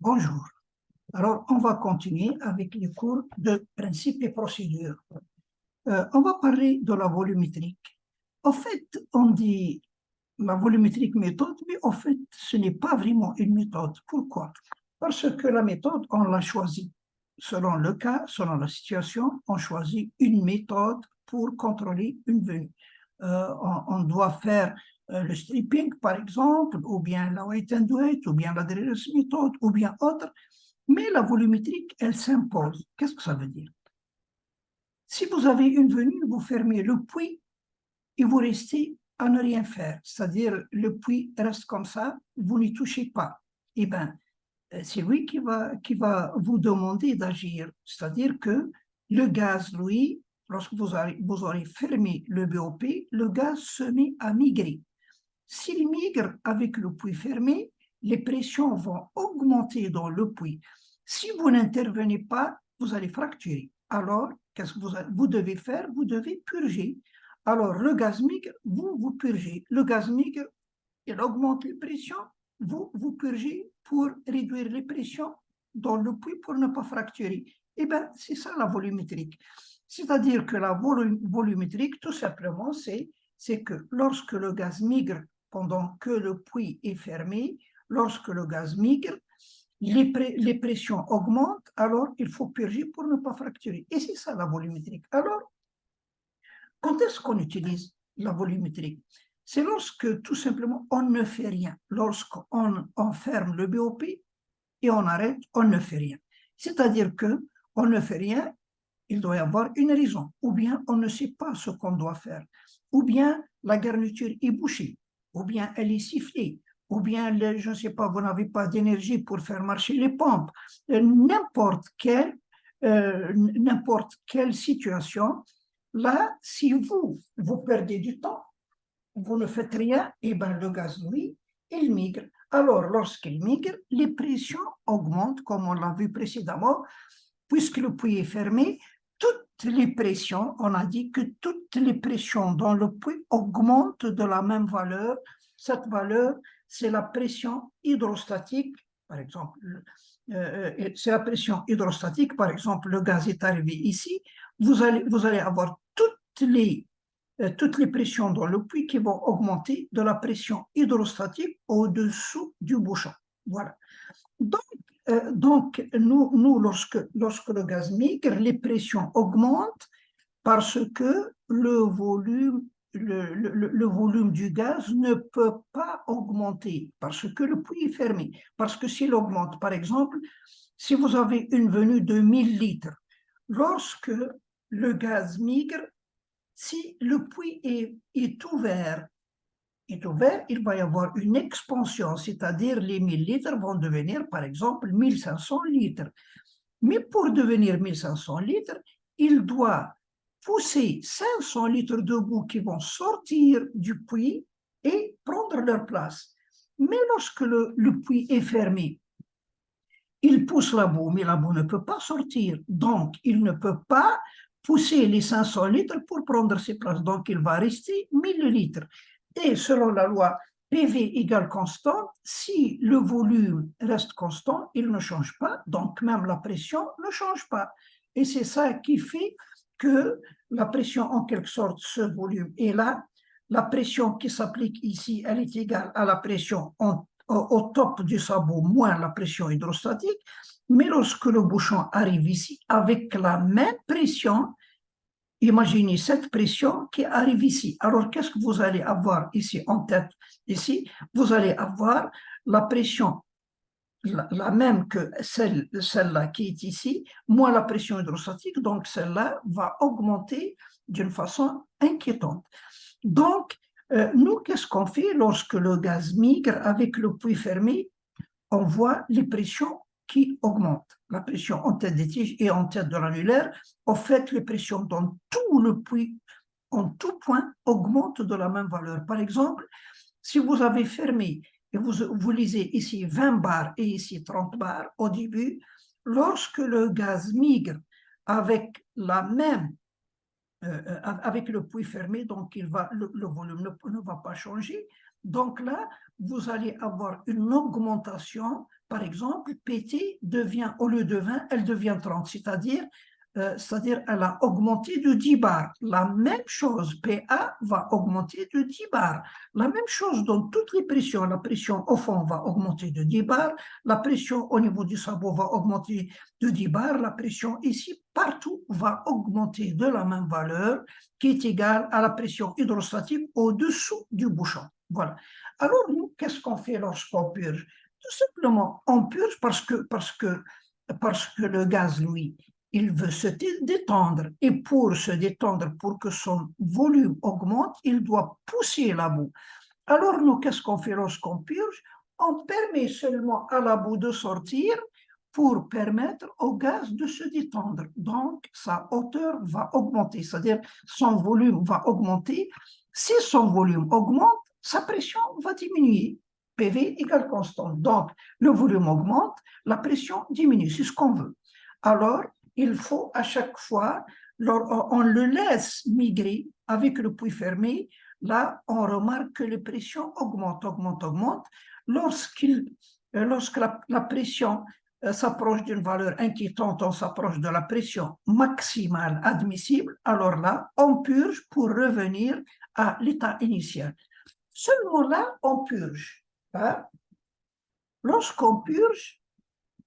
bonjour. Alors, on va continuer avec les cours de principes et procédures. On va parler de la volumétrique. En fait, on dit la volumétrique méthode, mais en fait, ce n'est pas vraiment une méthode. Pourquoi? Parce que la méthode, on l'a choisie. Selon le cas, selon la situation, on choisit une méthode pour contrôler une venue. On doit faire le stripping, par exemple, ou bien la weight and weight, ou bien la Dreher's méthode, ou bien autre. Mais la volumétrique, elle s'impose. Qu'est-ce que ça veut dire? Si vous avez une venue, vous fermez le puits et vous restez à ne rien faire. C'est-à-dire, le puits reste comme ça, vous n'y touchez pas. Eh bien, c'est lui qui va vous demander d'agir. C'est-à-dire que le gaz, lui, lorsque vous aurez fermé le BOP, le gaz se met à migrer. S'il migre avec le puits fermé, les pressions vont augmenter dans le puits. Si vous n'intervenez pas, vous allez fracturer. Alors, qu'est-ce que vous devez faire? Vous devez purger. Alors, le gaz migre, vous purgez. Le gaz migre, il augmente les pressions, vous purgez pour réduire les pressions dans le puits pour ne pas fracturer. Eh bien, c'est ça la volumétrique. C'est-à-dire que la volumétrique, tout simplement, c'est que lorsque le gaz migre pendant que le puits est fermé, lorsque le gaz migre, les pressions augmentent, alors il faut purger pour ne pas fracturer. Et c'est ça la volumétrique. Alors, quand est-ce qu'on utilise la volumétrique? C'est lorsque tout simplement on ne fait rien. Lorsqu'on ferme le BOP et on arrête, on ne fait rien. C'est-à-dire qu'on ne fait rien, il doit y avoir une raison. Ou bien on ne sait pas ce qu'on doit faire. Ou bien la garniture est bouchée. Ou bien elle est sifflée. Ou bien, je ne sais pas, vous n'avez pas d'énergie pour faire marcher les pompes. N'importe quelle situation, là, si vous perdez du temps, vous ne faites rien, et bien le gaz, lui, il migre. Alors, lorsqu'il migre, les pressions augmentent, comme on l'a vu précédemment, puisque le puits est fermé. Toutes les pressions, on a dit que toutes les pressions dans le puits augmentent de la même valeur. Cette valeur, c'est la pression hydrostatique, par exemple. C'est la pression hydrostatique, par exemple, le gaz est arrivé ici, vous allez avoir toutes les pressions dans le puits qui vont augmenter de la pression hydrostatique au-dessous du bouchon. Voilà. Donc nous lorsque le gaz migre, les pressions augmentent parce que le volume du gaz ne peut pas augmenter parce que le puits est fermé. Parce que s'il augmente, par exemple, si vous avez une venue de 1000 litres, lorsque le gaz migre, si le puits est ouvert, il va y avoir une expansion, c'est-à-dire les 1000 litres vont devenir, par exemple, 1500 litres. Mais pour devenir 1500 litres, il doit pousser 500 litres de boue qui vont sortir du puits et prendre leur place. Mais lorsque le puits est fermé, il pousse la boue, mais la boue ne peut pas sortir. Donc, il ne peut pas pousser les 500 litres pour prendre ses places. Donc, il va rester 1000 litres. Et selon la loi PV égale constant, si le volume reste constant, il ne change pas, donc même la pression ne change pas. Et c'est ça qui fait que la pression, en quelque sorte, ce volume est là. La pression qui s'applique ici, elle est égale à la pression au top du sabot moins la pression hydrostatique. Mais lorsque le bouchon arrive ici, avec la même pression, imaginez cette pression qui arrive ici. Alors, qu'est-ce que vous allez avoir ici en tête? Ici, vous allez avoir la pression la même que celle-là qui est ici, moins la pression hydrostatique, donc celle-là va augmenter d'une façon inquiétante. Donc, nous, qu'est-ce qu'on fait lorsque le gaz migre avec le puits fermé? On voit les pressions qui augmentent. La pression en tête des tiges et en tête de l'annulaire. En fait, les pressions dans tout le puits, en tout point, augmentent de la même valeur. Par exemple, si vous avez fermé et vous lisez ici 20 bars et ici 30 bars au début, lorsque le gaz migre avec avec le puits fermé, donc le volume ne va pas changer. Donc là, vous allez avoir une augmentation par exemple, PT devient, au lieu de 20, elle devient 30, c'est-à-dire elle a augmenté de 10 bars. La même chose, PA va augmenter de 10 bars. La même chose dans toutes les pressions. La pression au fond va augmenter de 10 bars. La pression au niveau du sabot va augmenter de 10 bars. La pression ici, partout, va augmenter de la même valeur qui est égale à la pression hydrostatique au-dessous du bouchon. Voilà. Alors, nous, qu'est-ce qu'on fait lorsqu'on purge? Tout simplement, on purge parce que le gaz, lui, il veut se détendre. Et pour se détendre, pour que son volume augmente, il doit pousser la boue. Alors, nous, qu'est-ce qu'on fait lorsqu'on purge? On permet seulement à la boue de sortir pour permettre au gaz de se détendre. Donc, sa hauteur va augmenter, c'est-à-dire son volume va augmenter. Si son volume augmente, sa pression va diminuer. PV égale constant. Donc, le volume augmente, la pression diminue, c'est ce qu'on veut. Alors, il faut à chaque fois, on le laisse migrer avec le puits fermé. Là, on remarque que les pressions augmentent. Lorsque la pression s'approche d'une valeur inquiétante, on s'approche de la pression maximale admissible, alors là, on purge pour revenir à l'état initial. Seulement là, on purge. Hein? Lorsqu'on purge,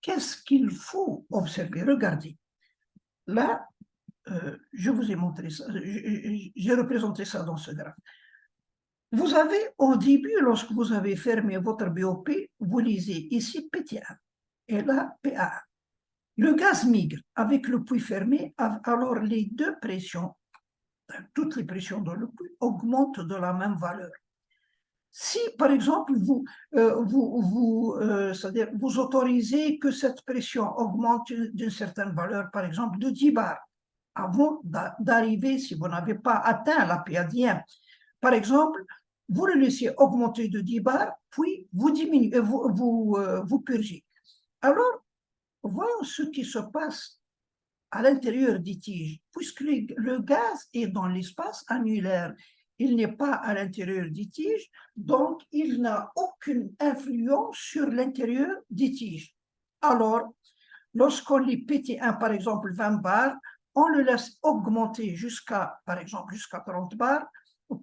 qu'est-ce qu'il faut observer? Regardez. Là, je vous ai montré ça, j'ai représenté ça dans ce graphe. Vous avez, au début, lorsque vous avez fermé votre BOP, vous lisez ici PT1 et là PA1. Le gaz migre avec le puits fermé, alors les deux pressions, toutes les pressions dans le puits, augmentent de la même valeur. Si, par exemple, c'est-à-dire vous autorisez que cette pression augmente d'une certaine valeur, par exemple de 10 bars, avant d'arriver, si vous n'avez pas atteint la PA1, par exemple, vous le laissez augmenter de 10 bars, puis vous diminuez, vous purgez. Alors, voyons ce qui se passe à l'intérieur des tiges, puisque le gaz est dans l'espace annulaire. Il n'est pas à l'intérieur des tiges, donc il n'a aucune influence sur l'intérieur des tiges. Alors, lorsqu'on lit PT1, par exemple, 20 bars, on le laisse augmenter jusqu'à, par exemple, jusqu'à 30 bars,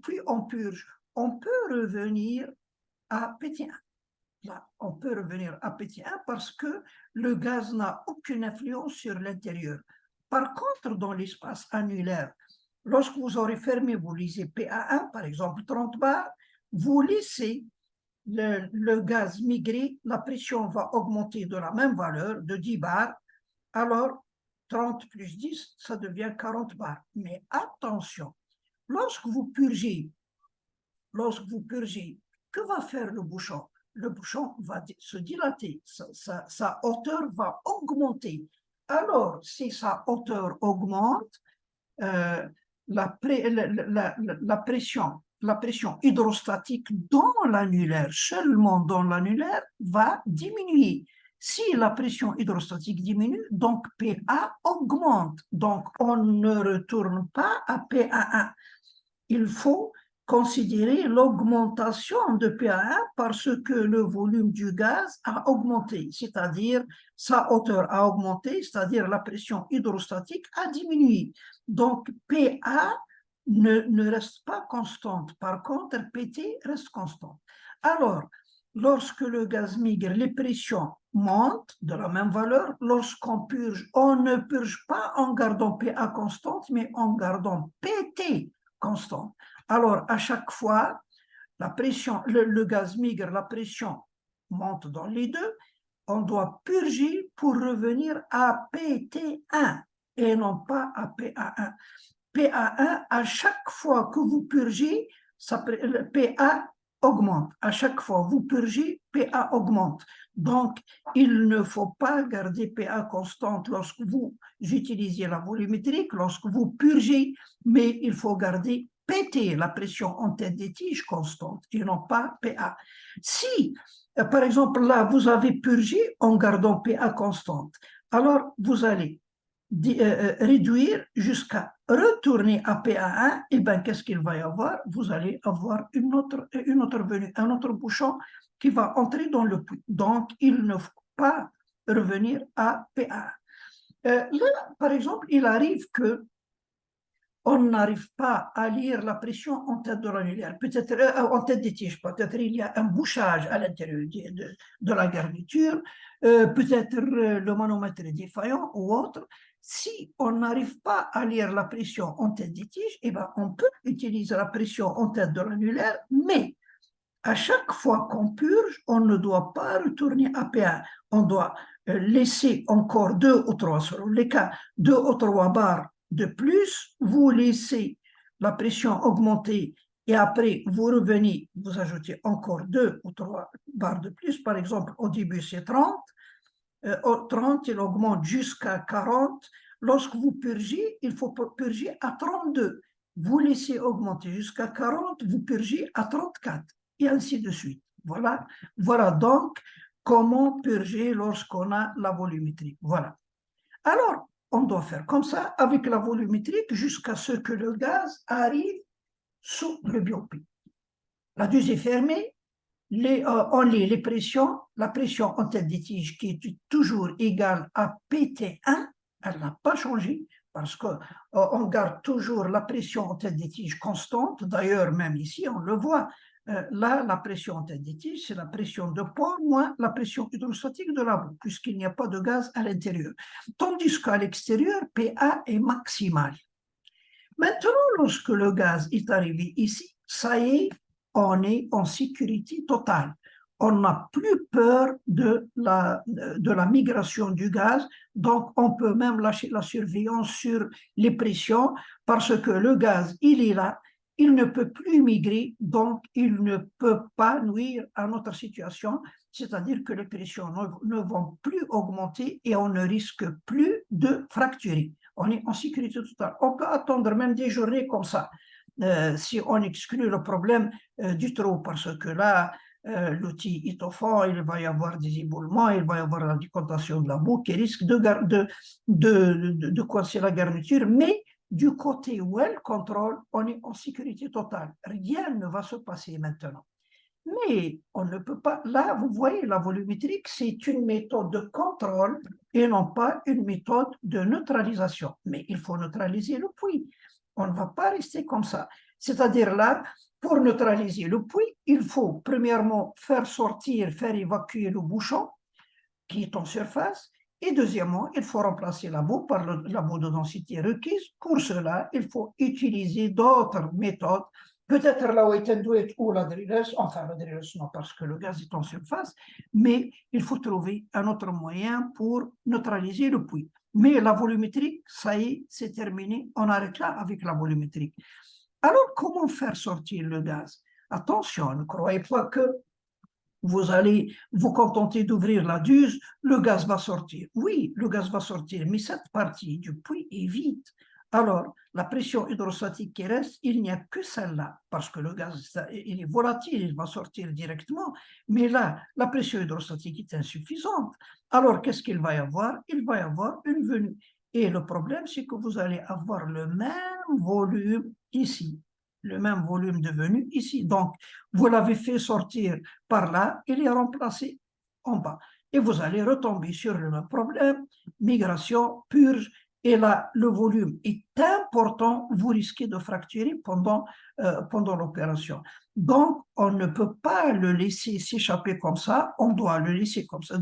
puis on purge. On peut revenir à PT1. Là, on peut revenir à PT1 parce que le gaz n'a aucune influence sur l'intérieur. Par contre, dans l'espace annulaire, lorsque vous aurez fermé, vous lisez PA1, par exemple 30 bars, vous laissez le gaz migrer, la pression va augmenter de la même valeur, de 10 bars, alors 30 plus 10, ça devient 40 bars. Mais attention, lorsque vous purgez, que va faire le bouchon? Le bouchon va se dilater, sa hauteur va augmenter. Alors, si sa hauteur augmente, la pression hydrostatique dans l'annulaire, seulement dans l'annulaire, va diminuer. Si la pression hydrostatique diminue, donc PA augmente. Donc, on ne retourne pas à PA1. Il faut considérer l'augmentation de PA1 parce que le volume du gaz a augmenté, c'est-à-dire sa hauteur a augmenté, c'est-à-dire la pression hydrostatique a diminué. Donc, PA ne reste pas constante. Par contre, PT reste constante. Alors, lorsque le gaz migre, les pressions montent de la même valeur. Lorsqu'on purge, on ne purge pas en gardant PA constante, mais en gardant PT constante. Alors, à chaque fois, la pression, le gaz migre, la pression monte dans les deux. On doit purger pour revenir à PT1 et non pas à PA1. PA1, à chaque fois que vous purgez, PA augmente. À chaque fois que vous purgez, PA augmente. Donc, il ne faut pas garder PA constante lorsque vous utilisez la volumétrique, lorsque vous purgez, mais il faut garder PT, la pression en tête des tiges constante, et non pas PA. Si, par exemple, là, vous avez purgé en gardant PA constante, alors vous allez réduire jusqu'à retourner à PA1, et bien qu'est-ce qu'il va y avoir? Vous allez avoir une autre venue, un autre bouchon qui va entrer dans le puits. Donc, il ne faut pas revenir à P1. Là, par exemple, il arrive que on n'arrive pas à lire la pression en tête de l'annulaire, peut-être en tête des tiges, peut-être il y a un bouchage à l'intérieur de la garniture, peut-être le manomètre est défaillant ou autre. Si on n'arrive pas à lire la pression en tête des tiges, eh ben, on peut utiliser la pression en tête de l'annulaire, mais à chaque fois qu'on purge, on ne doit pas retourner à P1. On doit laisser encore 2 ou 3, selon les cas, 2 ou 3 bars de plus. Vous laissez la pression augmenter et après, vous revenez, vous ajoutez encore 2 ou 3 barres de plus. Par exemple, au début, c'est 30. Au 30, il augmente jusqu'à 40. Lorsque vous purgez, il faut purger à 32. Vous laissez augmenter jusqu'à 40, vous purgez à 34 et ainsi de suite. Voilà donc comment purger lorsqu'on a la volumétrie. Voilà. Alors, on doit faire comme ça avec la volumétrique jusqu'à ce que le gaz arrive sous le biopie. La deuxième est fermée. On lit les pressions. La pression en tête des tiges qui est toujours égale à PT1, elle n'a pas changé parce qu'on garde toujours la pression en tête des tiges constante. D'ailleurs, même ici, on le voit. Là, la pression en tête des tiges, c'est la pression de port moins la pression hydrostatique de la boue, puisqu'il n'y a pas de gaz à l'intérieur. Tandis qu'à l'extérieur, PA est maximal. Maintenant, lorsque le gaz est arrivé ici, ça y est, on est en sécurité totale. On n'a plus peur de la migration du gaz, donc on peut même lâcher la surveillance sur les pressions parce que le gaz, il est là, il ne peut plus migrer, donc il ne peut pas nuire à notre situation, c'est-à-dire que les pressions ne vont plus augmenter et on ne risque plus de fracturer. On est en sécurité totale. On peut attendre même des journées comme ça, si on exclut le problème du trou, parce que là, l'outil est au fond, il va y avoir des éboulements, il va y avoir la décantation de la boue qui risque de coincer la garniture, mais du côté well control, on est en sécurité totale. Rien ne va se passer maintenant. Mais on ne peut pas, là, vous voyez, la volumétrique, c'est une méthode de contrôle et non pas une méthode de neutralisation. Mais il faut neutraliser le puits. On ne va pas rester comme ça. C'est-à-dire là, pour neutraliser le puits, il faut premièrement faire évacuer le bouchon qui est en surface. Et deuxièmement, il faut remplacer la boue par la boue de densité requise. Pour cela, il faut utiliser d'autres méthodes, peut-être la weight and weight ou la drilless, enfin la drilless non parce que le gaz est en surface, mais il faut trouver un autre moyen pour neutraliser le puits. Mais la volumétrique, ça y est, c'est terminé, on arrête là avec la volumétrique. Alors, comment faire sortir le gaz? Attention, ne croyez pas que vous allez vous contenter d'ouvrir la duse, le gaz va sortir. Oui, le gaz va sortir, mais cette partie du puits est vide. Alors, la pression hydrostatique qui reste, il n'y a que celle-là, parce que le gaz il est volatile, il va sortir directement, mais là, la pression hydrostatique est insuffisante. Alors, qu'est-ce qu'il va y avoir? Il va y avoir une venue. Et le problème, c'est que vous allez avoir le même volume ici, le même volume de venue ici. Donc, vous l'avez fait sortir par là, il est remplacé en bas. Et vous allez retomber sur le même problème, migration, purge, et là, le volume est important, vous risquez de fracturer pendant l'opération. Donc, on ne peut pas le laisser s'échapper comme ça, on doit le laisser comme ça,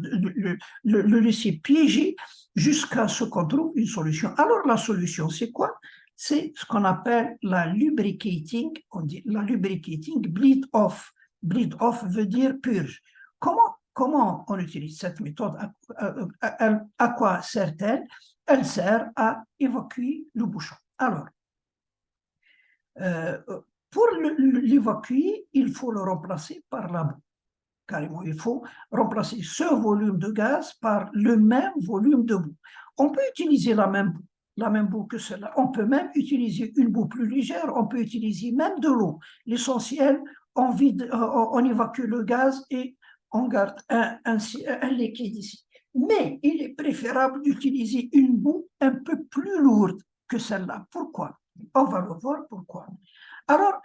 le laisser piéger jusqu'à ce qu'on trouve une solution. Alors, la solution, c'est quoi? C'est ce qu'on appelle la lubricating, on dit la lubricating bleed off. Bleed off veut dire purge. Comment on utilise cette méthode? À quoi sert-elle? Elle sert à évacuer le bouchon. Alors, pour l'évacuer, il faut le remplacer par la boue. Carrément, il faut remplacer ce volume de gaz par le même volume de boue. On peut utiliser la même boue que cela. On peut même utiliser une boue plus légère, on peut utiliser même de l'eau. L'essentiel, on évacue le gaz et on garde un liquide ici. Mais il est préférable d'utiliser une boue un peu plus lourde que celle-là. Pourquoi? On va le voir pourquoi. Alors,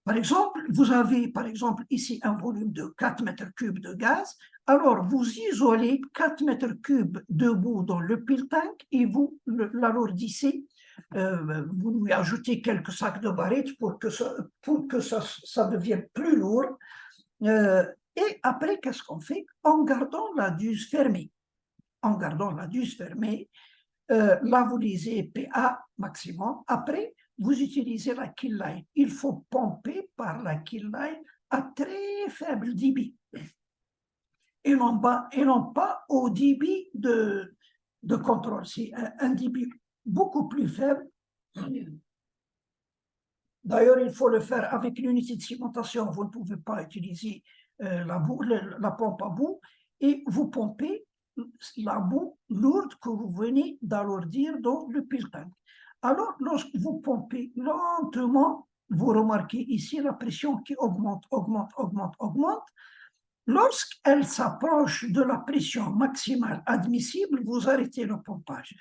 Par exemple, vous avez par exemple ici un volume de 4 mètres cubes de gaz. Alors, vous isolez 4 mètres cubes de boue dans le pile tank et vous l'alourdissez. Vous lui ajoutez quelques sacs de barrettes pour que ça devienne plus lourd. Et après, qu'est-ce qu'on fait? En gardant la duse fermée. En gardant la duse fermée, là, vous lisez PA maximum. Après, vous utilisez la kill line. Il faut pomper par la kill line à très faible débit et non pas au débit de contrôle. C'est un débit beaucoup plus faible. D'ailleurs, il faut le faire avec l'unité de cimentation. Vous ne pouvez pas utiliser la pompe à boue et vous pompez la boue lourde que vous venez d'alourdir dans le pile tank. Alors, lorsque vous pompez lentement, vous remarquez ici la pression qui augmente, augmente, augmente, augmente. Lorsqu'elle s'approche de la pression maximale admissible, vous arrêtez le pompage.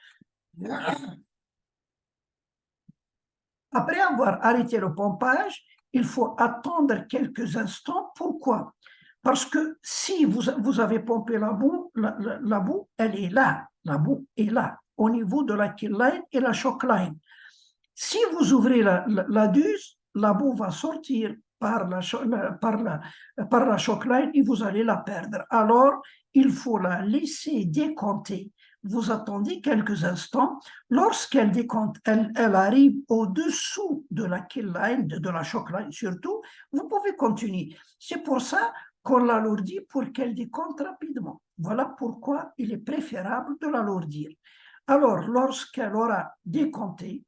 Après avoir arrêté le pompage, il faut attendre quelques instants. Pourquoi? Parce que si vous avez pompé la boue, la boue, elle est là. La boue est là, au niveau de la kill line et la shock line. Si vous ouvrez la duse, la boue va sortir par la shock line et vous allez la perdre. Alors, il faut la laisser décompter. Vous attendez quelques instants. Lorsqu'elle décompte, elle arrive au-dessous de la kill line, de la shock line surtout, vous pouvez continuer. C'est pour ça qu'on l'alourdit pour qu'elle décompte rapidement. Voilà pourquoi il est préférable de l'alourdir. Alors, lorsqu'elle aura décompté,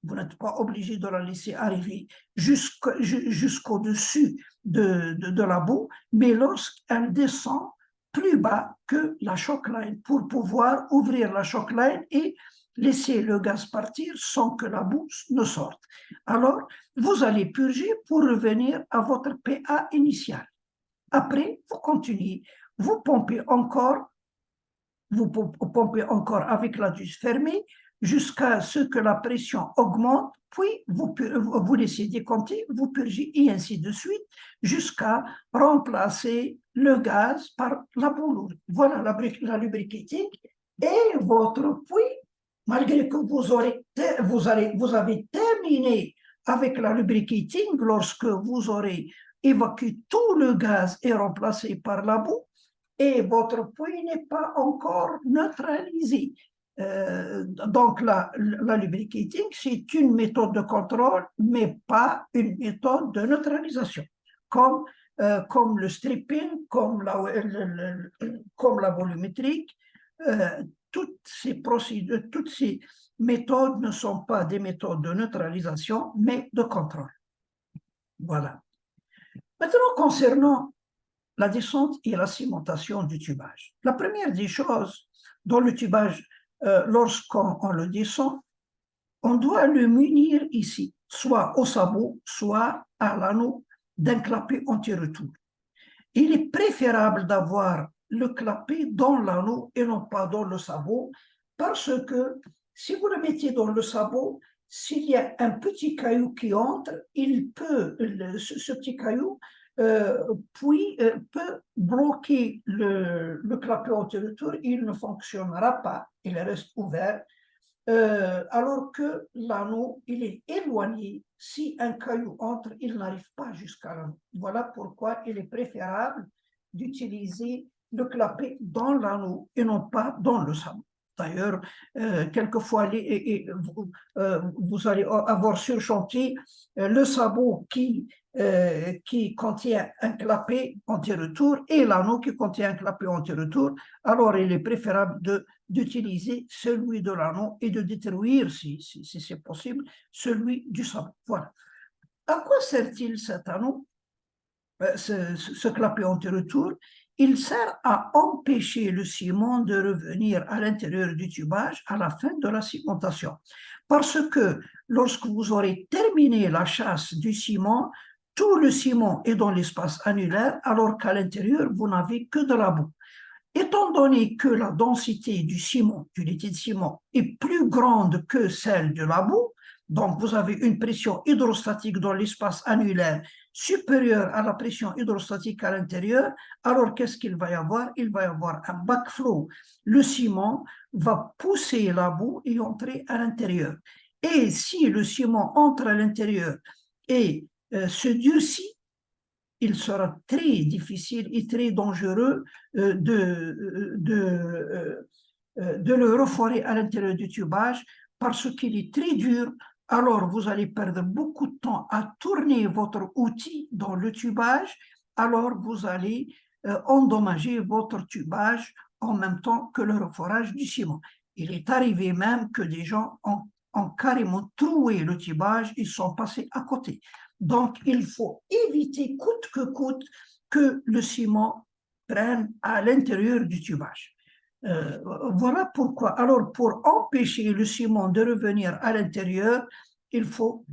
vous n'êtes pas obligé de la laisser arriver jusqu'au-dessus de la boue, mais lorsqu'elle descend plus bas que la shock line pour pouvoir ouvrir la shock line et laisser le gaz partir sans que la boue ne sorte. Alors, vous allez purger pour revenir à votre PA initial. Après, vous continuez, vous pompez encore avec la duse fermée jusqu'à ce que la pression augmente, puis vous laissez décompter, vous purgez et ainsi de suite jusqu'à remplacer le gaz par la boue lourde. Voilà la lubricating et votre puits, malgré que vous avez terminé avec la lubricating, lorsque vous aurez évacué tout le gaz et remplacé par la boue, et votre puits n'est pas encore neutralisé. Donc, la lubricating, c'est une méthode de contrôle, mais pas une méthode de neutralisation, comme le stripping, comme la volumétrique. Toutes ces procédures, toutes ces méthodes ne sont pas des méthodes de neutralisation, mais de contrôle. Voilà. Maintenant, concernant la descente et la cimentation du tubage. La première des choses dans le tubage, lorsqu'on le descend, on doit le munir ici, soit au sabot, soit à l'anneau d'un clapet anti-retour. Il est préférable d'avoir le clapet dans l'anneau et non pas dans le sabot, parce que si vous le mettez dans le sabot, s'il y a un petit caillou qui entre, ce petit caillou peut bloquer le clapet anti-retour, il ne fonctionnera pas, il reste ouvert, alors que l'anneau, il est éloigné. Si un caillou entre, il n'arrive pas jusqu'à l'anneau. Voilà pourquoi il est préférable d'utiliser le clapet dans l'anneau et non pas dans le sabot. D'ailleurs, quelquefois, vous allez avoir sur chantier le sabot qui contient un clapet anti-retour et l'anneau qui contient un clapet anti-retour. Alors, il est préférable d'utiliser celui de l'anneau et de détruire, si c'est possible, celui du sabot. Voilà. À quoi sert-il cet anneau, ce clapet anti-retour? Il sert à empêcher le ciment de revenir à l'intérieur du tubage à la fin de la cimentation. Parce que lorsque vous aurez terminé la chasse du ciment, tout le ciment est dans l'espace annulaire, alors qu'à l'intérieur, vous n'avez que de la boue. Étant donné que la densité du ciment, du liquide ciment, est plus grande que celle de la boue, Donc, vous avez une pression hydrostatique dans l'espace annulaire supérieure à la pression hydrostatique à l'intérieur. Alors, qu'est-ce qu'il va y avoir? Il va y avoir un backflow. Le ciment va pousser la boue et entrer à l'intérieur. Et si le ciment entre à l'intérieur et se durcit, il sera très difficile et très dangereux de le reforer à l'intérieur du tubage parce qu'il est très dur. Alors, vous allez perdre beaucoup de temps à tourner votre outil dans le tubage. Alors, vous allez endommager votre tubage en même temps que le reforage du ciment. Il est arrivé même que des gens ont carrément troué le tubage, ils sont passés à côté. Donc, il faut éviter coûte que coûte que le ciment prenne à l'intérieur du tubage. Voilà pourquoi. Alors, pour empêcher le ciment de revenir à l'intérieur, il faut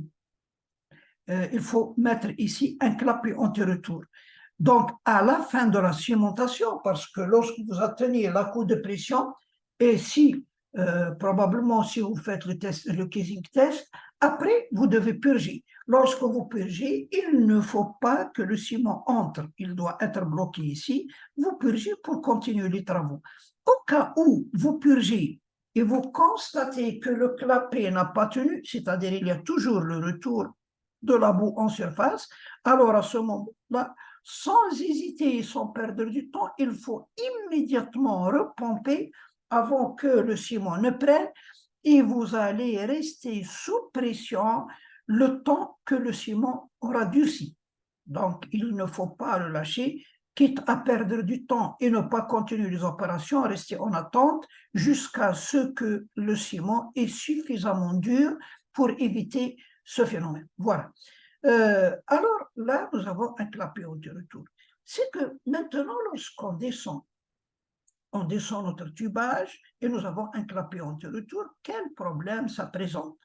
mettre ici un clapet anti-retour. Donc, à la fin de la cimentation, parce que lorsque vous atteignez la coût de pression, et si, probablement, si vous faites le casing test, après, vous devez purger. Lorsque vous purgez, il ne faut pas que le ciment entre. Il doit être bloqué ici. Vous purgez pour continuer les travaux. Au cas où vous purgez et vous constatez que le clapet n'a pas tenu, c'est-à-dire il y a toujours le retour de la boue en surface, alors à ce moment-là, sans hésiter et sans perdre du temps, il faut immédiatement repomper avant que le ciment ne prenne et vous allez rester sous pression le temps que le ciment aura durci. Donc, il ne faut pas le lâcher, quitte à perdre du temps et ne pas continuer les opérations, rester en attente jusqu'à ce que le ciment est suffisamment dur pour éviter ce phénomène. Voilà. Alors là, nous avons un clapet anti-retour. C'est que maintenant, lorsqu'on descend, on descend notre tubage et nous avons un clapet anti-retour, quel problème ça présente?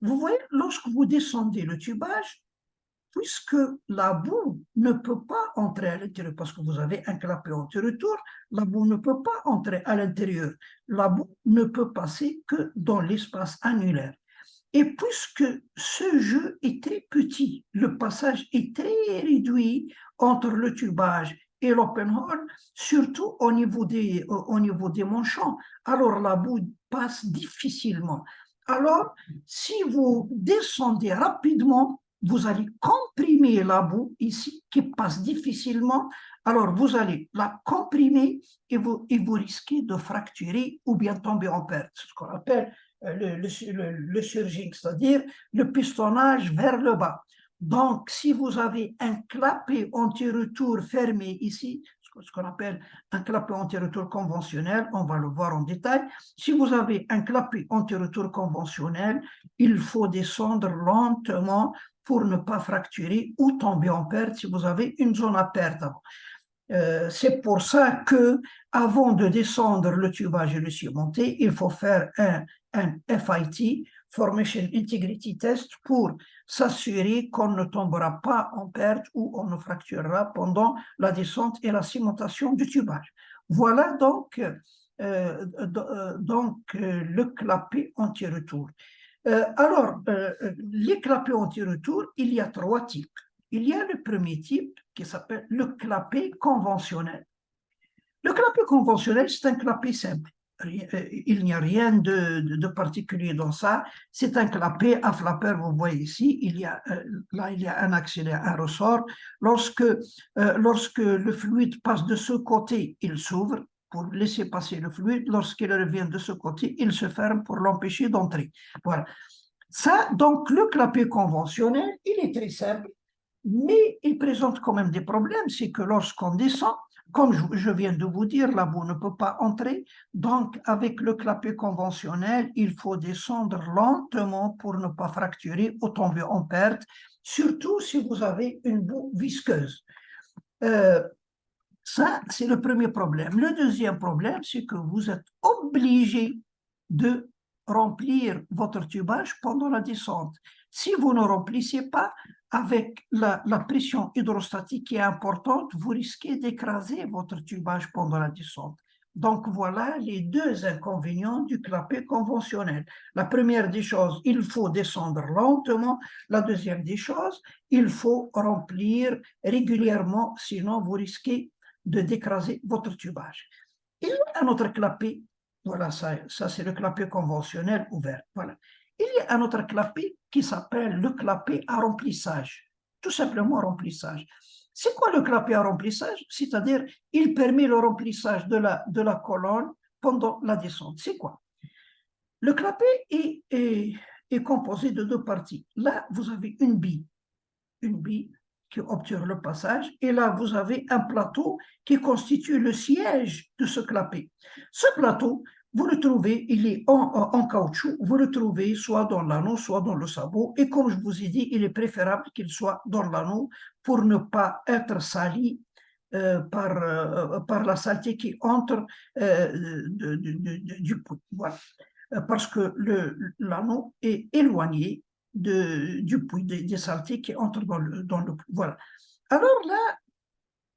Vous voyez, lorsque vous descendez le tubage, puisque la boue ne peut pas entrer à l'intérieur, parce que vous avez un clapet anti-retour, la boue ne peut pas entrer à l'intérieur. La boue ne peut passer que dans l'espace annulaire. Et puisque ce jeu est très petit, le passage est très réduit entre le tubage et l'open hole, surtout au niveau des manchons, alors la boue passe difficilement. Alors, si vous descendez rapidement, vous allez comprimer la boue ici, qui passe difficilement. Alors, vous allez la comprimer et vous risquez de fracturer ou bien tomber en perte. C'est ce qu'on appelle le surging, c'est-à-dire le pistonnage vers le bas. Donc, si vous avez un clapet anti-retour fermé ici, ce qu'on appelle un clapet anti-retour conventionnel, on va le voir en détail. Si vous avez un clapet anti-retour conventionnel, il faut descendre lentement pour ne pas fracturer ou tomber en perte si vous avez une zone à perte avant. C'est pour ça que, avant de descendre le tubage et le cimenter, il faut faire un FIT, Formation Integrity Test, pour s'assurer qu'on ne tombera pas en perte ou on ne fracturera pendant la descente et la cimentation du tubage. Voilà donc, le clapet anti-retour. Les clapets anti-retour, il y a 3 types. Il y a le premier type qui s'appelle le clapet conventionnel. Le clapet conventionnel, c'est un clapet simple. Il n'y a rien de particulier dans ça. C'est un clapet à flapper, vous voyez ici. Il y a un accélère, un ressort. Lorsque le fluide passe de ce côté, il s'ouvre pour laisser passer le fluide. Lorsqu'il revient de ce côté, il se ferme pour l'empêcher d'entrer. Voilà. Ça, donc, le clapet conventionnel, il est très simple, mais il présente quand même des problèmes. C'est que lorsqu'on descend, comme je viens de vous dire, la boue ne peut pas entrer. Donc, avec le clapet conventionnel, il faut descendre lentement pour ne pas fracturer ou tomber en perte, surtout si vous avez une boue visqueuse. Ça, c'est le premier problème. Le deuxième problème, c'est que vous êtes obligé de remplir votre tubage pendant la descente. Si vous ne remplissez pas, avec la pression hydrostatique qui est importante, vous risquez d'écraser votre tubage pendant la descente. Donc, voilà les deux inconvénients du clapet conventionnel. La première des choses, il faut descendre lentement. La deuxième des choses, il faut remplir régulièrement, sinon vous risquez de d'écraser votre tubage. Il y a un autre clapet, voilà, ça c'est le clapet conventionnel ouvert. Voilà. Il y a un autre clapet qui s'appelle le clapet à remplissage, tout simplement remplissage. C'est quoi le clapet à remplissage? C'est-à-dire, il permet le remplissage de la colonne pendant la descente. C'est quoi? Le clapet est composé de deux parties. Là, vous avez une bille qui obtient le passage, et là, vous avez un plateau qui constitue le siège de ce clapet. Ce plateau, vous le trouvez, il est en caoutchouc, vous le trouvez soit dans l'anneau, soit dans le sabot, et comme je vous ai dit, il est préférable qu'il soit dans l'anneau pour ne pas être sali par la saleté qui entre du puits. Voilà. Parce que l'anneau est éloigné du puits, des saletés qui entrent dans le puits. Voilà. Alors là,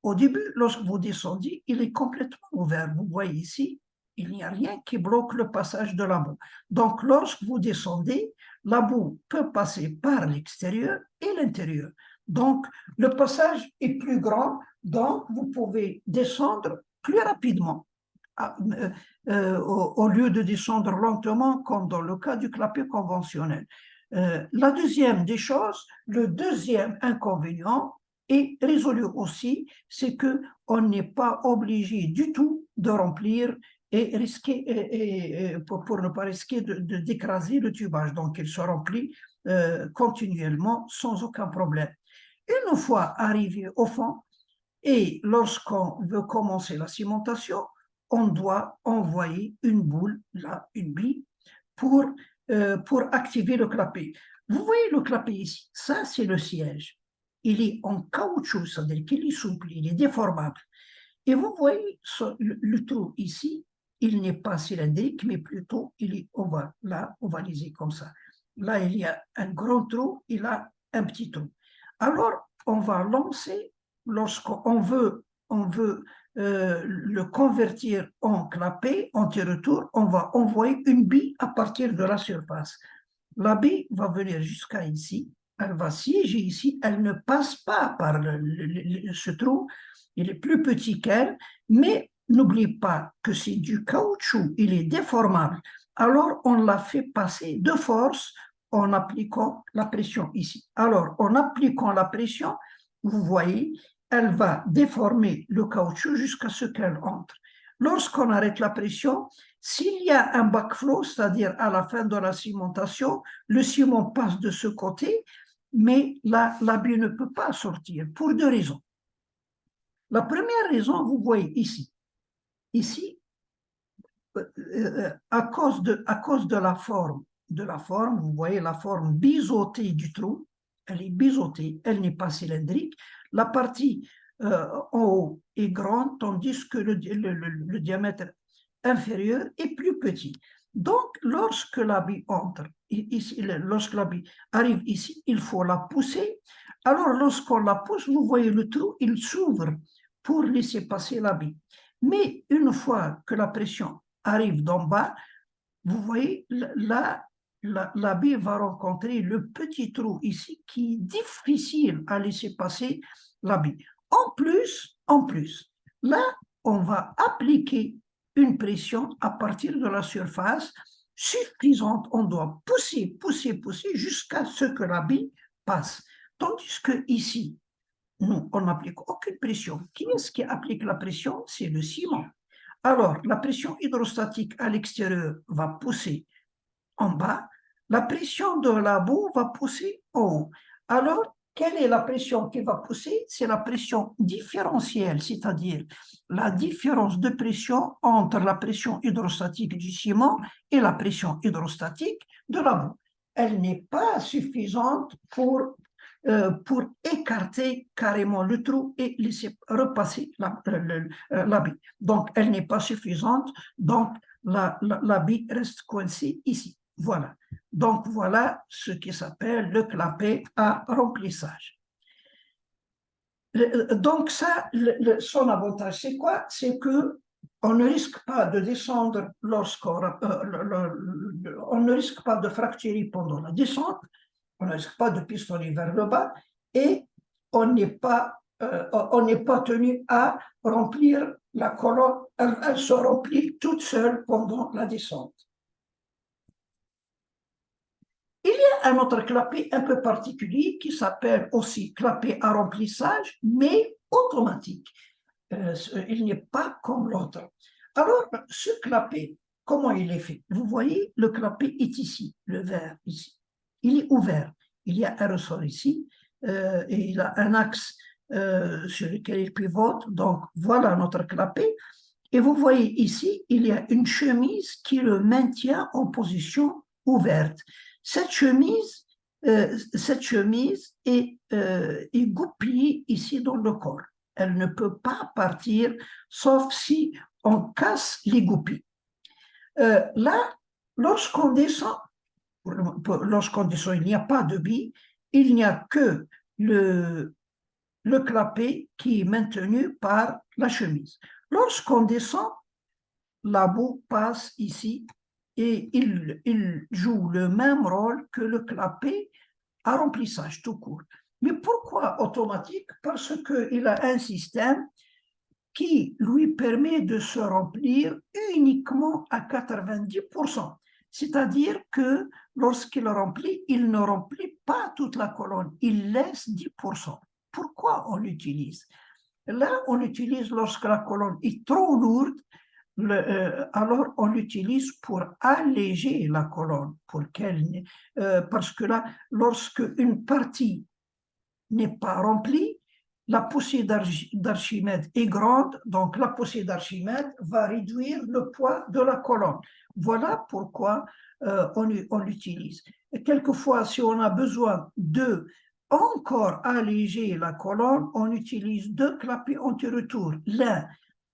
au début, lorsque vous descendez, il est complètement ouvert. Vous voyez ici, il n'y a rien qui bloque le passage de la boue. Donc, lorsque vous descendez, la boue peut passer par l'extérieur et l'intérieur. Donc, le passage est plus grand, donc vous pouvez descendre plus rapidement. Au lieu de descendre lentement, comme dans le cas du clapet conventionnel. La deuxième des choses, le deuxième inconvénient est résolu aussi, c'est qu'on n'est pas obligé du tout de remplir et risquer, pour ne pas risquer d'écraser le tubage. Donc, il se remplit continuellement sans aucun problème. Une fois arrivé au fond, et lorsqu'on veut commencer la cimentation, on doit envoyer une boule, là, une bille, pour activer le clapet. Vous voyez le clapet ici, ça c'est le siège. Il est en caoutchouc, c'est-à-dire qu'il est souple, il est déformable. Et vous voyez le trou ici, il n'est pas cylindrique, mais plutôt il est ovale, là, ovalisé comme ça. Là, il y a un grand trou, il y a un petit trou. Alors, on va lancer, lorsqu'on veut le convertir en clapet, en tir-retour, on va envoyer une bille à partir de la surface. La bille va venir jusqu'à ici, elle va siéger ici, elle ne passe pas par ce trou, il est plus petit qu'elle, mais n'oublie pas que c'est du caoutchouc, il est déformable. Alors, on l'a fait passer de force en appliquant la pression ici. Alors, en appliquant la pression, vous voyez, elle va déformer le caoutchouc jusqu'à ce qu'elle entre. Lorsqu'on arrête la pression, s'il y a un backflow, c'est-à-dire à la fin de la cimentation, le ciment passe de ce côté, mais la bille ne peut pas sortir pour deux raisons. La première raison, vous voyez ici. Ici, à cause de la forme, vous voyez la forme biseautée du trou, elle est biseautée, elle n'est pas cylindrique. La partie en haut est grande, tandis que le diamètre inférieur est plus petit. Donc, lorsque la bille entre, ici, lorsque la bille arrive ici, il faut la pousser. Alors, lorsqu'on la pousse, vous voyez le trou, il s'ouvre pour laisser passer la bille. Mais une fois que la pression arrive d'en bas, vous voyez, là, la bille va rencontrer le petit trou ici qui est difficile à laisser passer la bille. En plus, là, on va appliquer une pression à partir de la surface suffisante. On doit pousser jusqu'à ce que la bille passe. Tandis que ici, nous, on n'applique aucune pression. Qui est-ce qui applique la pression? C'est le ciment. Alors, la pression hydrostatique à l'extérieur va pousser en bas, la pression de la boue va pousser en haut. Alors, quelle est la pression qui va pousser? C'est la pression différentielle, c'est-à-dire la différence de pression entre la pression hydrostatique du ciment et la pression hydrostatique de la boue. Elle n'est pas suffisante pour écarter carrément le trou et laisser repasser la bille. Donc, elle n'est pas suffisante, donc la bille reste coincée ici. Voilà. Donc, voilà ce qui s'appelle le clapet à remplissage. Donc, ça, son avantage, c'est quoi? C'est que on ne risque pas de descendre on ne risque pas de fracturer pendant la descente, on ne risque pas de pistonner vers le bas et on n'est pas tenu à remplir la colonne, elle se remplit toute seule pendant la descente. Il y a un autre clapet un peu particulier qui s'appelle aussi clapet à remplissage, mais automatique. Il n'est pas comme l'autre. Alors, ce clapet, comment il est fait? Vous voyez, le clapet est ici, le vert ici. Il est ouvert. Il y a un ressort ici et il a un axe sur lequel il pivote. Donc, voilà notre clapet. Et vous voyez ici, il y a une chemise qui le maintient en position ouverte. Cette chemise est goupillée ici dans le corps. Elle ne peut pas partir, sauf si on casse les goupilles. Là, lorsqu'on descend, il n'y a pas de bille, il n'y a que le clapet qui est maintenu par la chemise. Lorsqu'on descend, la boue passe ici et il joue le même rôle que le clapet à remplissage tout court. Mais pourquoi automatique? Parce qu'il a un système qui lui permet de se remplir uniquement à 90%. C'est-à-dire que lorsqu'il remplit, il ne remplit pas toute la colonne, il laisse 10%. Pourquoi on l'utilise? Là, on l'utilise lorsque la colonne est trop lourde, alors on l'utilise pour alléger la colonne, parce que là, lorsque une partie n'est pas remplie, la poussée d'Archimède est grande, donc la poussée d'Archimède va réduire le poids de la colonne. Voilà pourquoi on l'utilise. Et quelquefois, si on a besoin de encore alléger la colonne, on utilise deux clapets anti-retour, l'un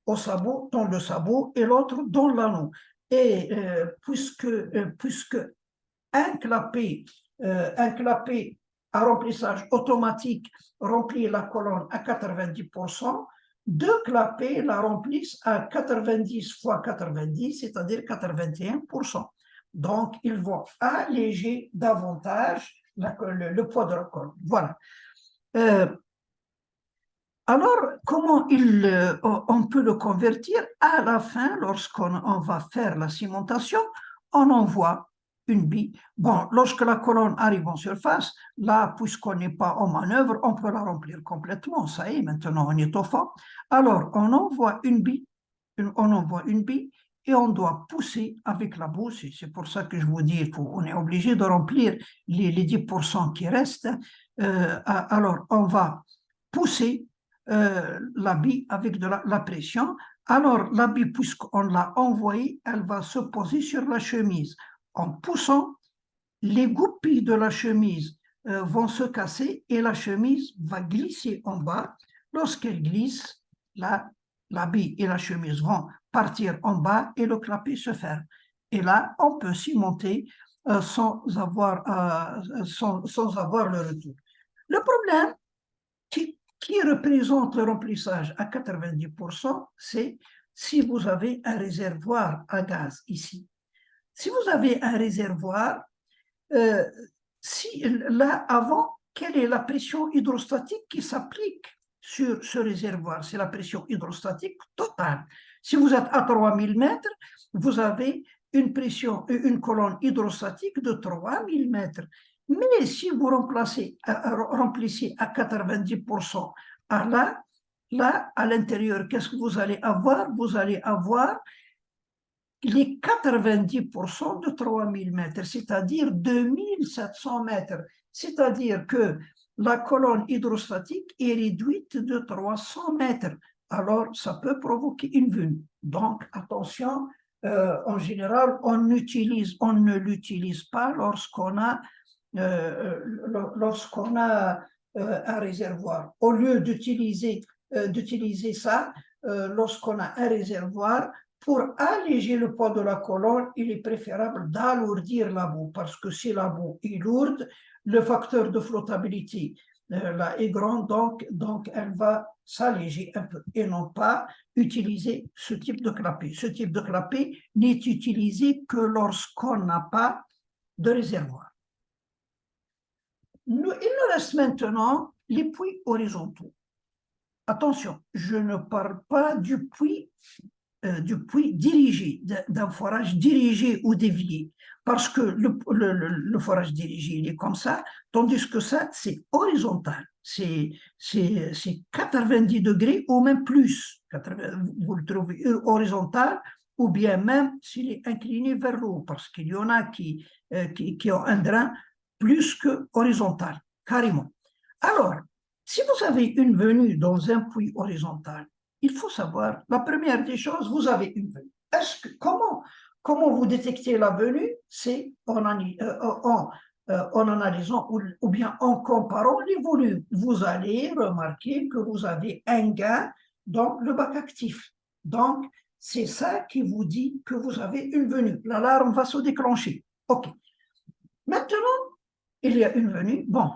au sabot, dans le sabot, et l'autre dans l'anneau. Et puisque un clapet à remplissage automatique remplit la colonne à 90%, deux clapets la remplissent à 90 fois 90, c'est-à-dire 81%. Donc, ils vont alléger davantage le poids de la colonne. Voilà. Alors, comment on peut le convertir? À la fin, lorsqu'on va faire la cimentation, on envoie une bille. Bon, lorsque la colonne arrive en surface, là, puisqu'on n'est pas en manœuvre, on peut la remplir complètement. Ça y est, maintenant, on est au fond. Alors, on envoie une bille et on doit pousser avec la boue. C'est pour ça que je vous dis, on est obligé de remplir les 10% qui restent. Alors, on va pousser la bille avec de la pression. Alors, la bille, puisqu'on l'a envoyée, elle va se poser sur la chemise. En poussant, les goupilles de la chemise vont se casser et la chemise va glisser en bas. Lorsqu'elle glisse, la bille et la chemise vont partir en bas et le clapet se ferme. Et là, on peut cimenter sans avoir le retour. Le problème qui représente le remplissage à 90%, c'est si vous avez un réservoir à gaz ici. Si vous avez un réservoir, là, avant, quelle est la pression hydrostatique qui s'applique sur ce réservoir? C'est la pression hydrostatique totale. Si vous êtes à 3000 mètres, vous avez une colonne hydrostatique de 3000 mètres. Mais si vous remplissez à 90%, là, à l'intérieur, qu'est-ce que vous allez avoir? Vous allez avoir les 90% de 3000 mètres, c'est-à-dire 2700 mètres. C'est-à-dire que la colonne hydrostatique est réduite de 300 mètres. Alors, ça peut provoquer une vue. Donc, attention, en général, on ne l'utilise pas lorsqu'on a un réservoir. Au lieu d'utiliser ça, lorsqu'on a un réservoir, pour alléger le poids de la colonne, il est préférable d'alourdir la boue, parce que si la boue est lourde, le facteur de flottabilité là est grand, donc elle va s'alléger un peu et non pas utiliser ce type de clapet. Ce type de clapet n'est utilisé que lorsqu'on n'a pas de réservoir. Il nous reste maintenant les puits horizontaux. Attention, je ne parle pas du puits dirigé, d'un forage dirigé ou dévié, parce que le forage dirigé, il est comme ça, tandis que ça, c'est horizontal. C'est 90 degrés ou même plus. Vous le trouvez horizontal ou bien même s'il est incliné vers le haut, parce qu'il y en a qui ont un drain plus que horizontal, carrément. Alors, si vous avez une venue dans un puits horizontal, il faut savoir, la première des choses, vous avez une venue. Comment vous détectez la venue? C'est en analysant ou bien en comparant les volumes. Vous allez remarquer que vous avez un gain dans le bac actif. Donc, c'est ça qui vous dit que vous avez une venue. L'alarme va se déclencher. OK. Maintenant, il y a une venue. Bon,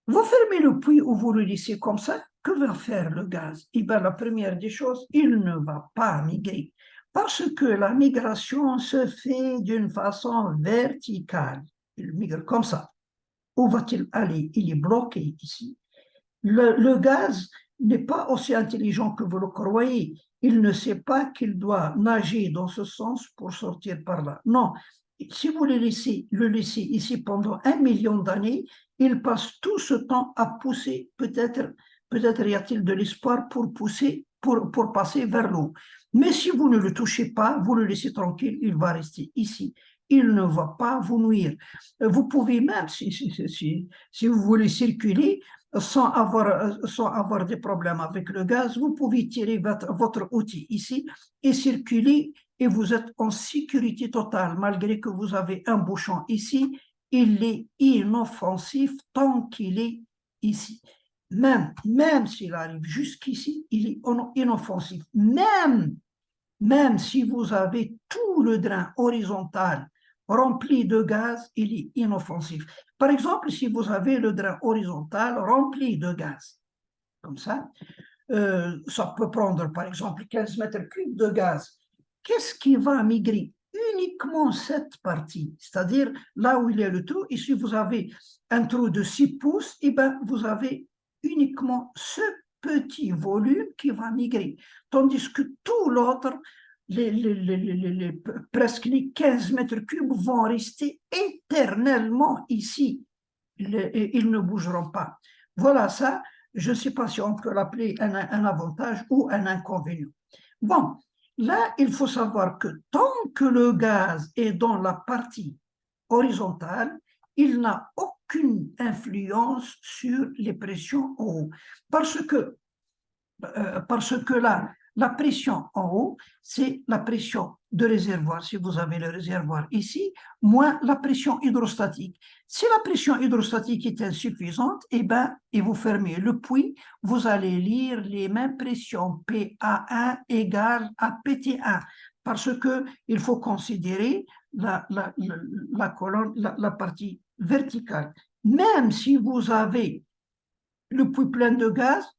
vous fermez le puits ou vous le laissez comme ça, que va faire le gaz? Eh bien, la première des choses, il ne va pas migrer parce que la migration se fait d'une façon verticale. Il migre comme ça. Où va-t-il aller? Il est bloqué ici. Le gaz n'est pas aussi intelligent que vous le croyez. Il ne sait pas qu'il doit nager dans ce sens pour sortir par là. Non, si vous le laissez ici pendant 1 million d'années, il passe tout ce temps à pousser. Peut-être y a-t-il de l'espoir pour pousser, pour passer vers l'eau. Mais si vous ne le touchez pas, vous le laissez tranquille, il va rester ici. Il ne va pas vous nuire. Vous pouvez même, si vous voulez circuler, sans avoir des problèmes avec le gaz, vous pouvez tirer votre outil ici et circuler et vous êtes en sécurité totale. Malgré que vous avez un bouchon ici, il est inoffensif tant qu'il est ici. Même s'il arrive jusqu'ici, il est inoffensif. Même si vous avez tout le drain horizontal rempli de gaz, il est inoffensif. Par exemple, si vous avez le drain horizontal rempli de gaz, comme ça peut prendre par exemple 15 mètres cubes de gaz. Qu'est-ce qui va migrer? Uniquement cette partie, c'est-à-dire là où il y a le trou. Ici, vous avez un trou de 6 pouces, et bien vous avez uniquement ce petit volume qui va migrer, tandis que tout l'autre, presque les 15 mètres cubes vont rester éternellement ici. Ils ne bougeront pas. Voilà ça, je ne sais pas si on peut l'appeler un avantage ou un inconvénient. Bon, là, il faut savoir que tant que le gaz est dans la partie horizontale, il n'a aucune influence sur les pressions en haut. Parce que là, la pression en haut, c'est la pression de réservoir, si vous avez le réservoir ici, moins la pression hydrostatique. Si la pression hydrostatique est insuffisante, et vous fermez le puits, vous allez lire les mêmes pressions PA1 égale à PT1, parce qu'il faut considérer la colonne, la partie verticale. Même si vous avez le puits plein de gaz,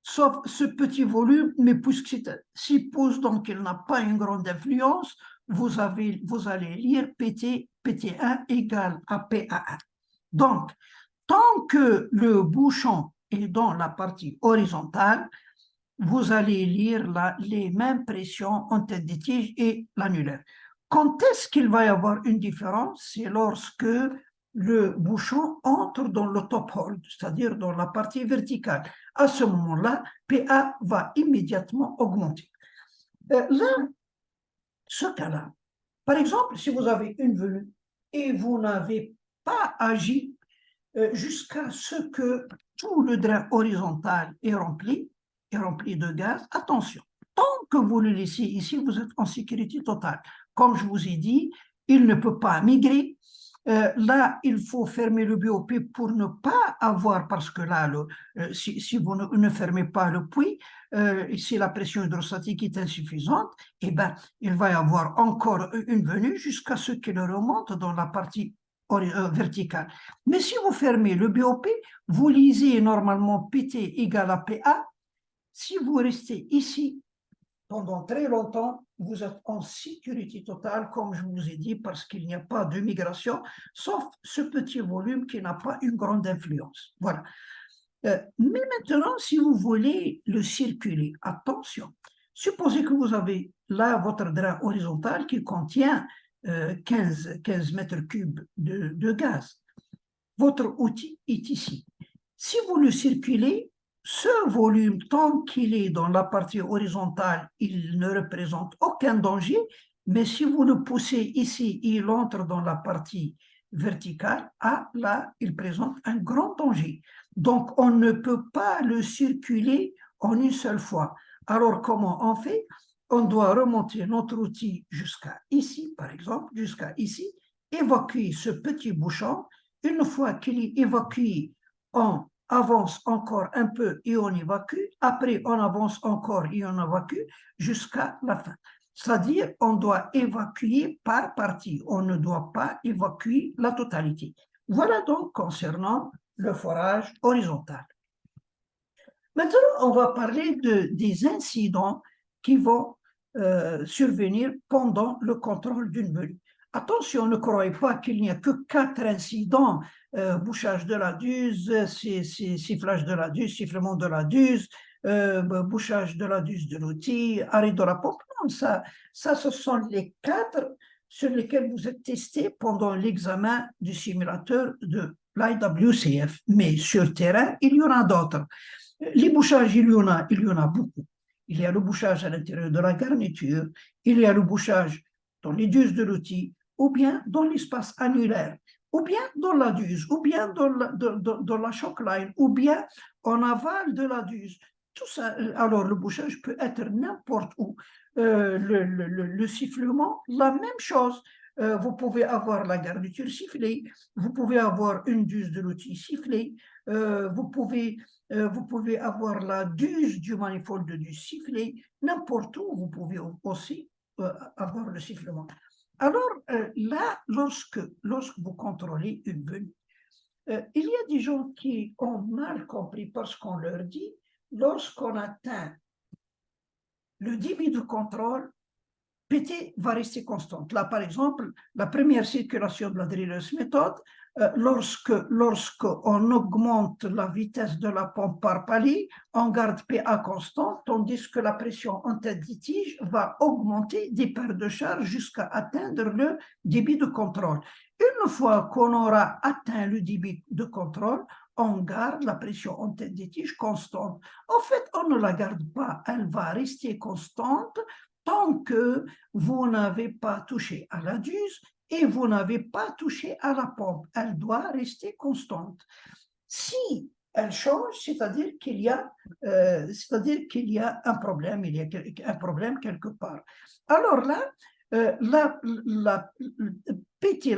sauf ce petit volume, mais puisque c'est 6 pouces, donc il n'a pas une grande influence, vous allez lire PT1 égale à PA1. Donc, tant que le bouchon est dans la partie horizontale, vous allez lire les mêmes pressions en tête de tige et l'annulaire. Quand est-ce qu'il va y avoir une différence? C'est lorsque le bouchon entre dans le top hold, c'est-à-dire dans la partie verticale. À ce moment-là, PA va immédiatement augmenter. Là, ce cas-là, par exemple, si vous avez une venue et vous n'avez pas agi jusqu'à ce que tout le drain horizontal est rempli de gaz, attention, tant que vous le laissez ici, vous êtes en sécurité totale. Comme je vous ai dit, il ne peut pas migrer. Là, il faut fermer le BOP pour ne pas avoir, parce que là, si vous ne fermez pas le puits, si la pression hydrostatique est insuffisante, il va y avoir encore une venue jusqu'à ce qu'il remonte dans la partie verticale. Mais si vous fermez le BOP, vous lisez normalement PT égale à PA. Si vous restez ici pendant très longtemps, vous êtes en sécurité totale, comme je vous ai dit, parce qu'il n'y a pas de migration, sauf ce petit volume qui n'a pas une grande influence. Voilà. Mais maintenant, si vous voulez le circuler, attention, supposez que vous avez là votre drain horizontal qui contient 15 mètres cubes de gaz. Votre outil est ici. Si vous le circulez, ce volume, tant qu'il est dans la partie horizontale, il ne représente aucun danger, mais si vous le poussez ici, il entre dans la partie verticale, là, il présente un grand danger. Donc, on ne peut pas le circuler en une seule fois. Alors, comment on fait? On doit remonter notre outil jusqu'à ici, par exemple, jusqu'à ici, évacuer ce petit bouchon. Une fois qu'il est évacué, on avance encore un peu et on évacue. Après, on avance encore et on évacue jusqu'à la fin. C'est-à-dire, on doit évacuer par partie. On ne doit pas évacuer la totalité. Voilà donc concernant le forage horizontal. Maintenant, on va parler des incidents qui vont survenir pendant le contrôle d'une venue. Attention, ne croyez pas qu'il n'y a que 4 incidents, bouchage de la duse, sifflage de la duse, sifflement de la duse, bouchage de la duse de l'outil, arrêt de la pompe. Non, ça, ce sont les 4 sur lesquels vous êtes testé pendant l'examen du simulateur de l'IWCF. Mais sur terrain, il y en a d'autres. Les bouchages, il y en a beaucoup. Il y a le bouchage à l'intérieur de la garniture, il y a le bouchage dans les duses de l'outil, ou bien dans l'espace annulaire, ou bien dans la duse, ou bien dans la shock line, ou bien en aval de la duse. Tout ça, alors le bouchage peut être n'importe où. Le sifflement, la même chose. Vous pouvez avoir la garniture sifflée, vous pouvez avoir une duse de l'outil sifflée, vous pouvez avoir la duse du manifold du sifflet, n'importe où, vous pouvez aussi avoir le sifflement. Alors là, lorsque vous contrôlez une venue, il y a des gens qui ont mal compris parce qu'on leur dit, lorsqu'on atteint le débit de contrôle, PT va rester constante. Là, par exemple, la première circulation de la drilleuse méthode, lorsqu'on augmente la vitesse de la pompe par palier, on garde PA constant, tandis que la pression en tête de tige va augmenter des paires de charge jusqu'à atteindre le débit de contrôle. Une fois qu'on aura atteint le débit de contrôle, on garde la pression en tête de tige constante. En fait, on ne la garde pas, elle va rester constante tant que vous n'avez pas touché à la duse et vous n'avez pas touché à la pompe. Elle doit rester constante. Si elle change, c'est-à-dire qu'il y a un problème, il y a un problème quelque part. Alors là, la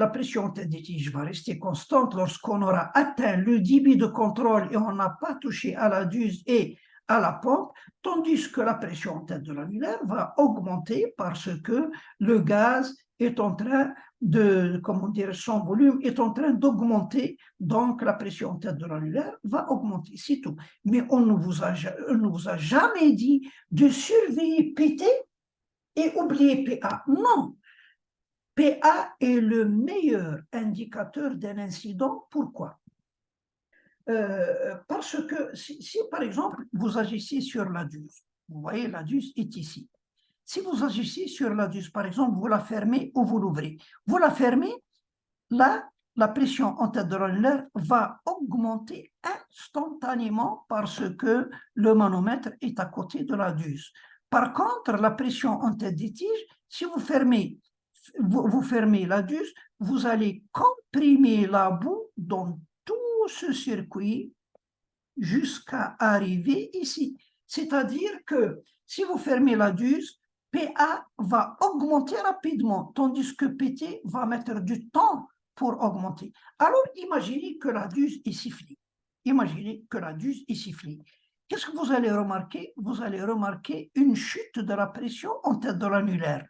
pression tête de tige va rester constante lorsqu'on aura atteint le débit de contrôle et on n'a pas touché à la duse et à la pompe, tandis que la pression en tête de l'annulaire va augmenter parce que le gaz est en train de, comment dire, son volume est en train d'augmenter, donc la pression en tête de l'annulaire va augmenter, c'est tout. Mais on ne vous a jamais dit de surveiller PT et oublier PA. Non, PA est le meilleur indicateur d'un incident. Pourquoi? Parce que si, par exemple, vous agissez sur la duse, vous voyez, la duse est ici. Si vous agissez sur la duse, par exemple, vous la fermez ou vous l'ouvrez. Vous la fermez, là, la pression en tête de l'annulaire va augmenter instantanément parce que le manomètre est à côté de la duse. Par contre, la pression en tête des tiges, si vous fermez la duse, vous allez comprimer la boue dans tout ce circuit jusqu'à arriver ici. C'est-à-dire que si vous fermez la duse, PA va augmenter rapidement, tandis que PT va mettre du temps pour augmenter. Alors, imaginez que la duse est sifflée. Imaginez que la duse est sifflée. Qu'est-ce que vous allez remarquer? Vous allez remarquer une chute de la pression en tête de l'annulaire.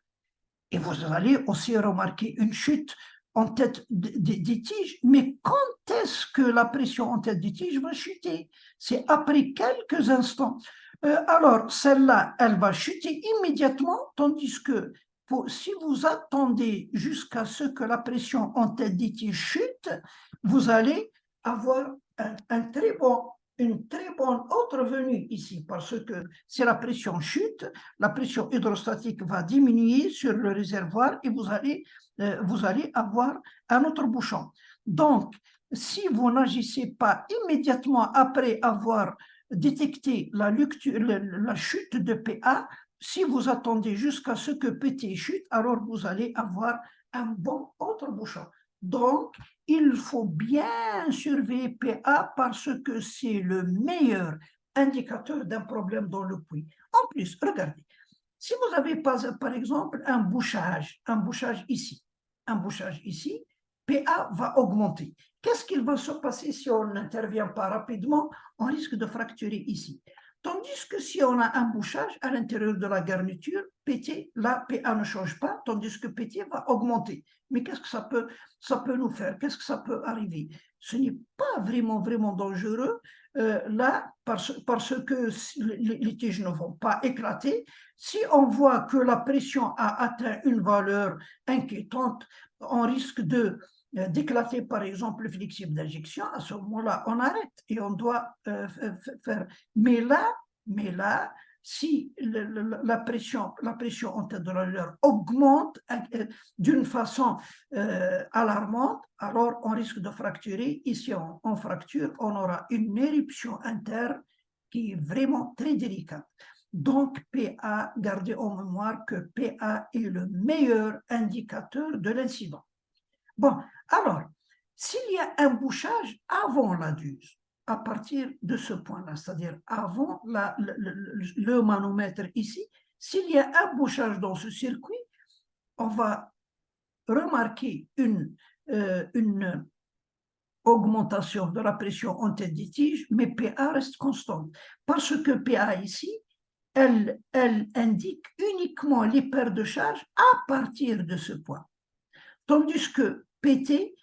Et vous allez aussi remarquer une chute en tête des tiges, mais quand est-ce que la pression en tête des tiges va chuter? C'est après quelques instants. Alors, celle-là, elle va chuter immédiatement, tandis que si vous attendez jusqu'à ce que la pression en tête des tiges chute, vous allez avoir une très bonne autre revenue ici, parce que si la pression chute, la pression hydrostatique va diminuer sur le réservoir et vous allez avoir un autre bouchon. Donc, si vous n'agissez pas immédiatement après avoir détecté la chute de PA, si vous attendez jusqu'à ce que PT chute, alors vous allez avoir un bon autre bouchon. Donc, il faut bien surveiller PA parce que c'est le meilleur indicateur d'un problème dans le puits. En plus, regardez, si vous avez par exemple un bouchage ici, PA va augmenter. Qu'est-ce qu'il va se passer si on n'intervient pas rapidement? On risque de fracturer ici. Tandis que si on a un bouchage à l'intérieur de la garniture, PT, là, PA ne change pas, tandis que PT va augmenter. Mais qu'est-ce que ça peut nous faire? Qu'est-ce que ça peut arriver? Ce n'est pas vraiment dangereux là, parce que les tiges ne vont pas éclater. Si on voit que la pression a atteint une valeur inquiétante, on risque d'éclater par exemple le flexible d'injection. À ce moment-là, on arrête et on doit faire. Mais là, si la pression en tête de la lueur augmente d'une façon alarmante, alors on risque de fracturer. Et si on fracture, on aura une éruption interne qui est vraiment très délicate. Donc, PA, gardez en mémoire que PA est le meilleur indicateur de l'incident. Bon, alors, s'il y a un bouchage avant la duse, à partir de ce point-là, c'est-à-dire avant le manomètre ici, s'il y a un bouchage dans ce circuit, on va remarquer une augmentation de la pression en tête des tiges, mais PA reste constante. Parce que PA ici, elle indique uniquement les paires de charge à partir de ce point. Tandis que PT,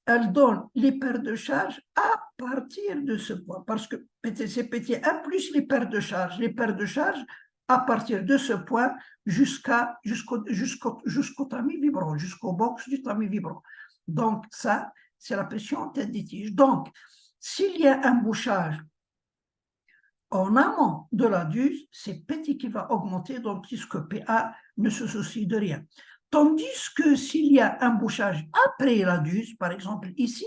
elle donne les paires de charge à partir de ce point. Parce que PT, c'est PT1 plus les paires de charge. Les paires de charge à partir de ce point jusqu'au tamis vibrant, jusqu'au box du tamis vibrant. Donc, ça, c'est la pression en tête des tiges. Donc, s'il y a un bouchage en amont de la duse, c'est PT qui va augmenter, donc puisque PA ne se soucie de rien. Tandis que s'il y a un bouchage après la duse, par exemple ici,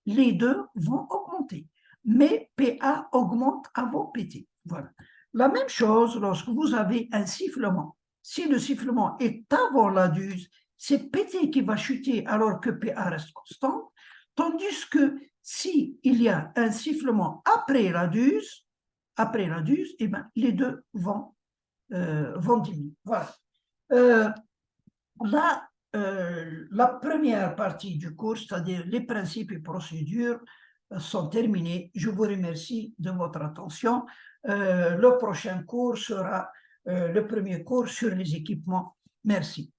les deux vont augmenter. Mais PA augmente avant PT. Voilà. La même chose lorsque vous avez un sifflement. Si le sifflement est avant la duse, c'est PT qui va chuter alors que PA reste constante. Tandis que s'il y a un sifflement après la duse, eh ben, les deux vont diminuer. Voilà. Là, la première partie du cours, c'est-à-dire les principes et procédures, sont terminés. Je vous remercie de votre attention. Le prochain cours sera le premier cours sur les équipements. Merci.